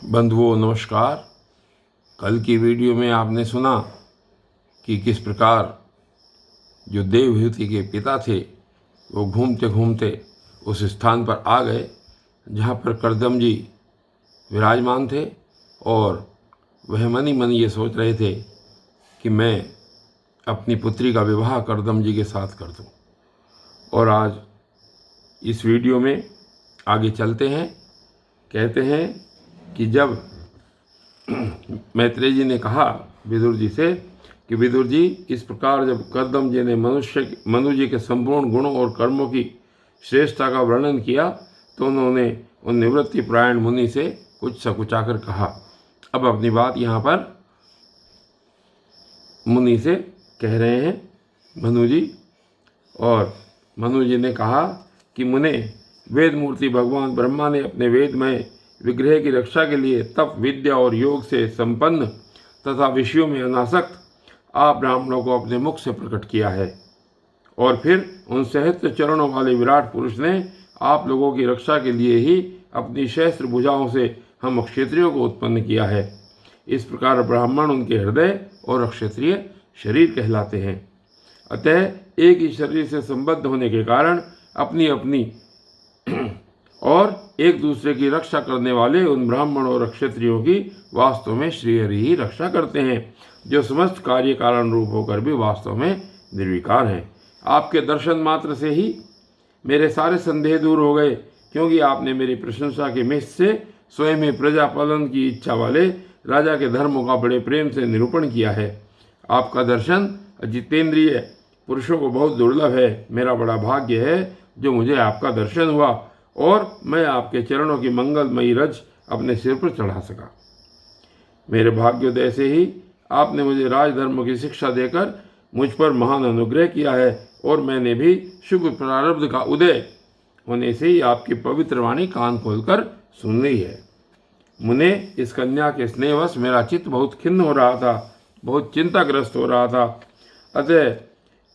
बंधुओं नमस्कार। कल की वीडियो में आपने सुना कि किस प्रकार जो देवहूति के पिता थे वो घूमते घूमते उस स्थान पर आ गए जहाँ पर करदम जी विराजमान थे और वह मनी मन ये सोच रहे थे कि मैं अपनी पुत्री का विवाह करदम जी के साथ कर दूं। और आज इस वीडियो में आगे चलते हैं। कहते हैं कि जब मैत्रेय जी ने कहा विदुर जी से कि विदुर जी, इस प्रकार जब करदम जी ने मनु जी के संपूर्ण गुणों और कर्मों की श्रेष्ठता का वर्णन किया तो उन्होंने उन निवृत्ति परायण मुनि से कुछ सकुचाकर कहा। अब अपनी बात यहाँ पर मुनि से कह रहे हैं मनु जी। और मनु जी ने कहा कि मुने, वेद मूर्ति भगवान ब्रह्मा ने अपने वेदमय विग्रह की रक्षा के लिए तप, विद्या और योग से संपन्न तथा विषयों में अनासक्त आप ब्राह्मणों को अपने मुख से प्रकट किया है। और फिर उन सहस्त्र चरणों वाले विराट पुरुष ने आप लोगों की रक्षा के लिए ही अपनी सहस्त्र भुजाओं से हम क्षत्रियों को उत्पन्न किया है। इस प्रकार ब्राह्मण उनके हृदय और क्षत्रिय शरीर कहलाते हैं। अतः एक ही शरीर से संबद्ध होने के कारण अपनी अपनी और एक दूसरे की रक्षा करने वाले उन ब्राह्मण और क्षत्रियों की वास्तव में श्रीहरि ही रक्षा करते हैं, जो समस्त कार्य कारण रूप होकर भी वास्तव में निर्विकार हैं। आपके दर्शन मात्र से ही मेरे सारे संदेह दूर हो गए, क्योंकि आपने मेरी प्रशंसा के मिश से स्वयं ही प्रजा पालन की इच्छा वाले राजा के धर्मों का बड़े प्रेम से निरूपण किया है। आपका दर्शन जितेंद्रिय पुरुषों को बहुत दुर्लभ है। मेरा बड़ा भाग्य है जो मुझे आपका दर्शन हुआ और मैं आपके चरणों की मंगलमयी रज अपने सिर पर चढ़ा सका। मेरे भाग्योदय से ही आपने मुझे राजधर्म की शिक्षा देकर मुझ पर महान अनुग्रह किया है और मैंने भी शुभ प्रारब्ध का उदय होने से ही आपकी पवित्र वाणी कान खोलकर सुन ली है। मुने, इस कन्या के स्नेहवश मेरा चित्त बहुत खिन्न हो रहा था, बहुत चिंताग्रस्त हो रहा था। अतः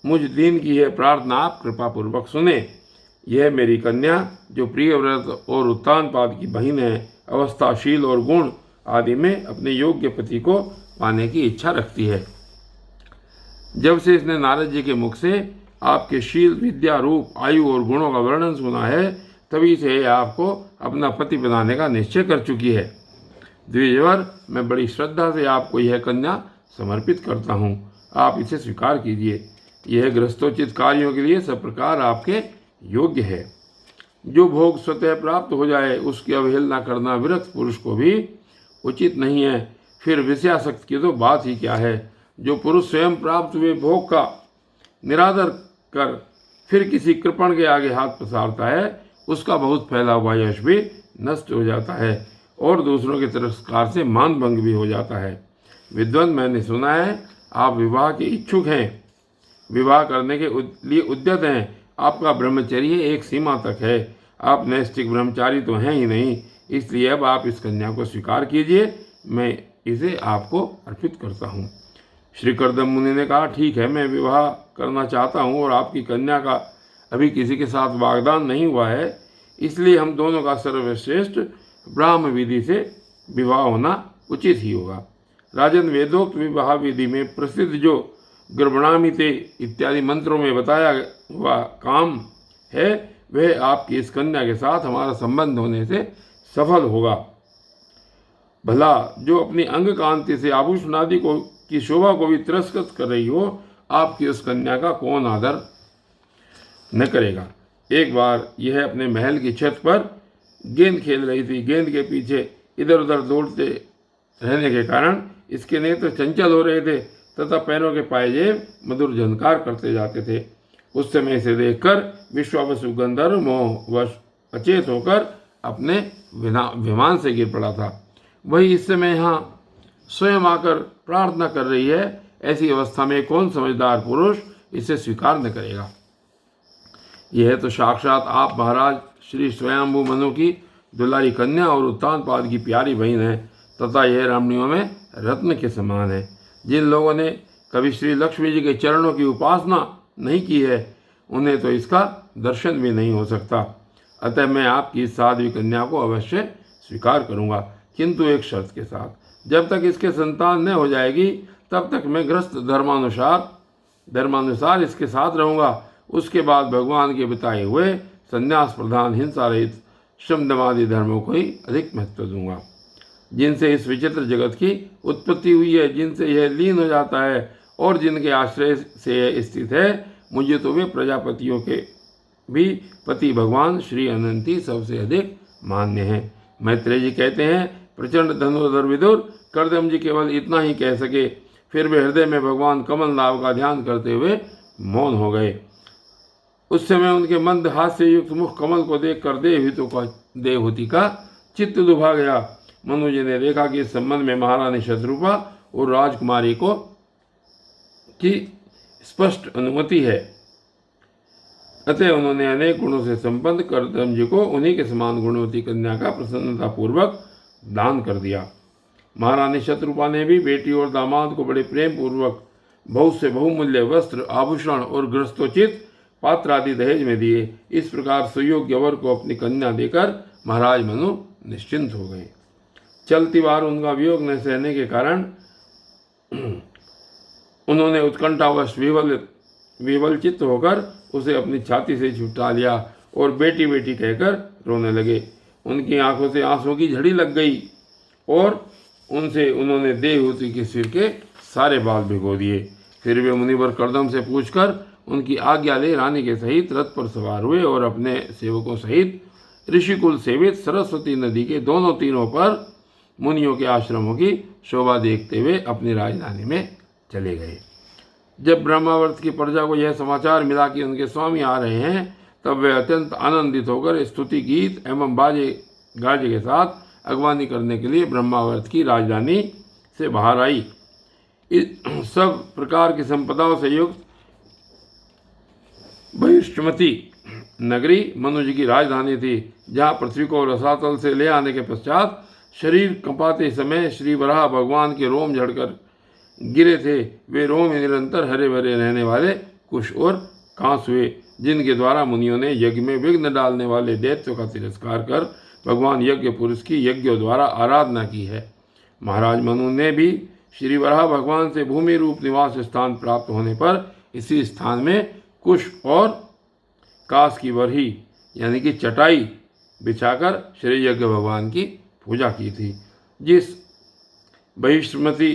मुझ दीन की यह प्रार्थना आप कृपापूर्वक सुने। यह मेरी कन्या, जो प्रियव्रत और उत्तानपाद की बहन है, अवस्थाशील और गुण आदि में अपने योग्य पति को पाने की इच्छा रखती है। जब से इसने नारद जी के मुख से आपके शील, विद्या, रूप, आयु और गुणों का वर्णन सुना है, तभी से आपको अपना पति बनाने का निश्चय कर चुकी है। द्विजवर, मैं बड़ी श्रद्धा से आपको यह कन्या समर्पित करता हूँ। आप इसे स्वीकार कीजिए। यह गृहस्थोचित कार्यों के लिए सब प्रकार आपके योग्य है। जो भोग स्वतः प्राप्त हो जाए उसकी अवहेलना करना विरक्त पुरुष को भी उचित नहीं है। फिर विषयासक्त की तो बात ही क्या है। जो पुरुष स्वयं प्राप्त हुए भोग का निरादर कर फिर किसी कृपण के आगे हाथ पसारता है, उसका बहुत फैला हुआ यश भी नष्ट हो जाता है और दूसरों के तिरस्कार से मान भंग भी हो जाता है। विद्वान, मैंने सुना है आप विवाह के इच्छुक हैं, विवाह करने के लिए उद्यत हैं। आपका ब्रह्मचर्य एक सीमा तक है। आप नैष्ठिक ब्रह्मचारी तो हैं ही नहीं, इसलिए अब आप इस कन्या को स्वीकार कीजिए। मैं इसे आपको अर्पित करता हूँ। श्री करदम मुनि ने कहा, ठीक है, मैं विवाह करना चाहता हूँ और आपकी कन्या का अभी किसी के साथ वाग्दान नहीं हुआ है, इसलिए हम दोनों का सर्वश्रेष्ठ ब्राह्म विधि से विवाह होना उचित ही होगा। राजन, वेदोक्त विवाह विधि में प्रसिद्ध जो गर्भणामिते इत्यादि मंत्रों में बताया हुआ काम है, वह आपकी इस कन्या के साथ हमारा संबंध होने से सफल होगा। भला जो अपनी अंग कांति से आभूषण आदि को की शोभा को भी तिरस्कृत कर रही हो, आपकी उस कन्या का कौन आदर न करेगा। एक बार यह अपने महल की छत पर गेंद खेल रही थी। गेंद के पीछे इधर उधर दौड़ते रहने के कारण इसके नेत्र चंचल हो रहे थे तथा पैरों के पायजेब मधुर झनकार करते जाते थे। उस समय इसे देखकर विश्वावसु गंधर्व मोहवश अचेत होकर अपने विमान से गिर पड़ा था। वही इस समय यहाँ स्वयं आकर प्रार्थना कर रही है। ऐसी अवस्था में कौन समझदार पुरुष इसे स्वीकार न करेगा। यह तो साक्षात आप महाराज श्री स्वयंभू मनु की दुलारी कन्या और उत्तानपाद की प्यारी बहन है तथा यह रमणियों में रत्न के समान है। जिन लोगों ने कभी श्री लक्ष्मी जी के चरणों की उपासना नहीं की है, उन्हें तो इसका दर्शन भी नहीं हो सकता। अतः मैं आपकी इस साध्वी कन्या को अवश्य स्वीकार करूँगा, किंतु एक शर्त के साथ, जब तक इसके संतान न हो जाएगी तब तक मैं गृहस्थ धर्मानुसार इसके साथ रहूँगा। उसके बाद भगवान के बताए हुए संन्यास प्रधान हिंसा रहित शमदमादि धर्मों को ही अधिक महत्व दूंगा, जिनसे इस विचित्र जगत की उत्पत्ति हुई है, जिनसे यह लीन हो जाता है और जिनके आश्रय से यह स्थित है। मुझे तो वे प्रजापतियों के भी पति भगवान श्री अनंती सबसे अधिक मान्य हैं। मैत्रेय जी कहते हैं, प्रचंड धनुर्धर विदुर कर्दम जी केवल इतना ही कह सके, फिर वे हृदय में भगवान कमल नाभ का ध्यान करते हुए मौन हो गए। उस समय उनके मंद हास्य युक्त मुख कमल को देखकर देवहूति का चित्त लुभा गया। मनु जी ने देखा कि इस संबंध में महारानी शत्रुपा और राजकुमारी को की स्पष्ट अनुमति है, अतः उन्होंने अनेक गुणों से संपन्न कर्दम जी को उन्हीं के समान गुणवती कन्या का प्रसन्नता पूर्वक दान कर दिया। महारानी शत्रुपा ने भी बेटी और दामाद को बड़े प्रेम पूर्वक बहुत से बहुमूल्य वस्त्र, आभूषण और गृहस्थोचित पात्र आदि दहेज में दिए। इस प्रकार सुयोग्य वर को अपनी कन्या देकर महाराज मनु निश्चिंत हो गए। चलती बार उनका वियोग न सहने के कारण उन्होंने उत्कंठावश विवल चित्त होकर उसे अपनी छाती से छुटा लिया और बेटी बेटी कहकर रोने लगे। उनकी आंखों से आंसुओं की झड़ी लग गई और उनसे उन्होंने देवहूति के सिर के सारे बाल भिगो दिए। फिर वे मुनिवर कर्दम से पूछकर उनकी आज्ञा ले रानी के सहित रथ पर सवार हुए और अपने सेवकों सहित ऋषिकुल सेवित सरस्वती नदी के दोनों तीरों पर मुनियों के आश्रमों की शोभा देखते हुए अपनी राजधानी में चले गए। जब ब्रह्मावर्त की प्रजा को यह समाचार मिला कि उनके स्वामी आ रहे हैं, तब वे अत्यंत आनंदित होकर स्तुति गीत एवं बाजे गाजे के साथ अगवानी करने के लिए ब्रह्मावर्त की राजधानी से बाहर आई। इस सब प्रकार की संपदाओं से युक्त बहिष्मती नगरी मनु जी की राजधानी थी, जहाँ पृथ्वी को रसातल से ले आने के पश्चात शरीर कंपाते समय श्री वराह भगवान के रोम झड़कर गिरे थे। वे रोम निरंतर हरे भरे रहने वाले कुश और कांस हुए, जिनके द्वारा मुनियों ने यज्ञ में विघ्न डालने वाले दैत्यों का तिरस्कार कर भगवान यज्ञ पुरुष की यज्ञों द्वारा आराधना की है। महाराज मनु ने भी श्री वराह भगवान से भूमि रूप निवास स्थान प्राप्त होने पर इसी स्थान में कुश और कास की वरही यानी कि चटाई बिछाकर श्री यज्ञ भगवान की पूजा की थी। जिस बहिष्मती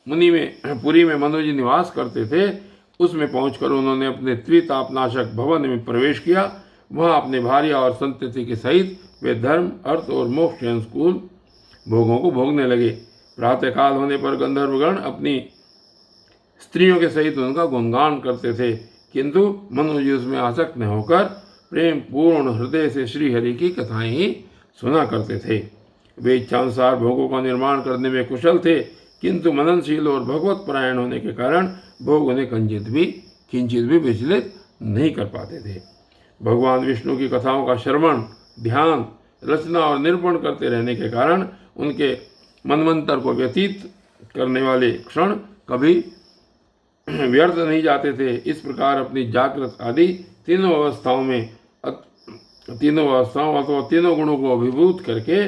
पुरी में मनु जी निवास करते थे, उसमें पहुंचकर उन्होंने अपने त्रितापनाशक भवन में प्रवेश किया। वहां अपने भार्या और संतति के सहित वे धर्म, अर्थ और मोक्ष के अनुकूल भोगों को भोगने लगे। प्रातःकाल होने पर गंधर्वगण अपनी स्त्रियों के सहित उनका गुणगान करते थे, किंतु मनु जी उसमें आसक्त न होकर प्रेम पूर्ण हृदय से श्री हरि की कथाएं ही सुना करते थे। वे इच्छानुसार भोगों का निर्माण करने में कुशल थे, किंतु मननशील और भगवत परायण होने के कारण भोग उन्हें किंचित भी विचलित नहीं कर पाते थे। भगवान विष्णु की कथाओं का श्रवण, ध्यान, रचना और निरूपण करते रहने के कारण उनके मनमंत्र को व्यतीत करने वाले क्षण कभी व्यर्थ नहीं जाते थे। इस प्रकार अपनी जागृत आदि तीनों अवस्थाओं अथवा तीनों गुणों को अभिभूत करके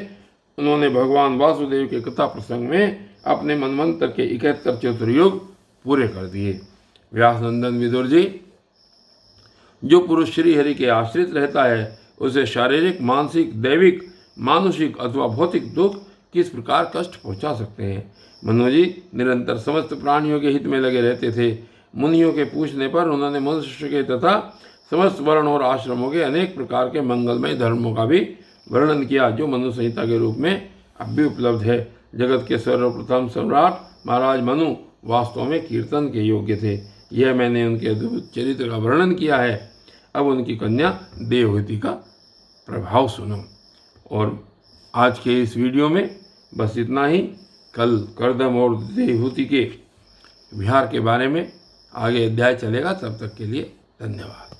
उन्होंने भगवान वासुदेव के कथा प्रसंग में अपने मनमंत्र के 71 चतुर्युग पूरे कर दिए। व्यासनंदन विदुर जी, जो पुरुष श्री हरि के आश्रित रहता है, उसे शारीरिक, मानसिक, दैविक, मानुषिक अथवा भौतिक दुख किस प्रकार कष्ट पहुंचा सकते हैं। मनु जी निरंतर समस्त प्राणियों के हित में लगे रहते थे। मुनियों के पूछने पर उन्होंने मनुष्य के तथा समस्त वर्ण और आश्रमों के अनेक प्रकार के मंगलमय धर्मों का भी वर्णन किया, जो मनु संहिता के रूप में अब भी उपलब्ध है। जगत के सर्वप्रथम सम्राट महाराज मनु वास्तव में कीर्तन के योग्य थे। यह मैंने उनके अद्भुत चरित्र का वर्णन किया है। अब उनकी कन्या देवहूति का प्रभाव सुनो। और आज के इस वीडियो में बस इतना ही। कल कर्दम और देवहूति के विहार के बारे में आगे अध्याय चलेगा। तब तक के लिए धन्यवाद।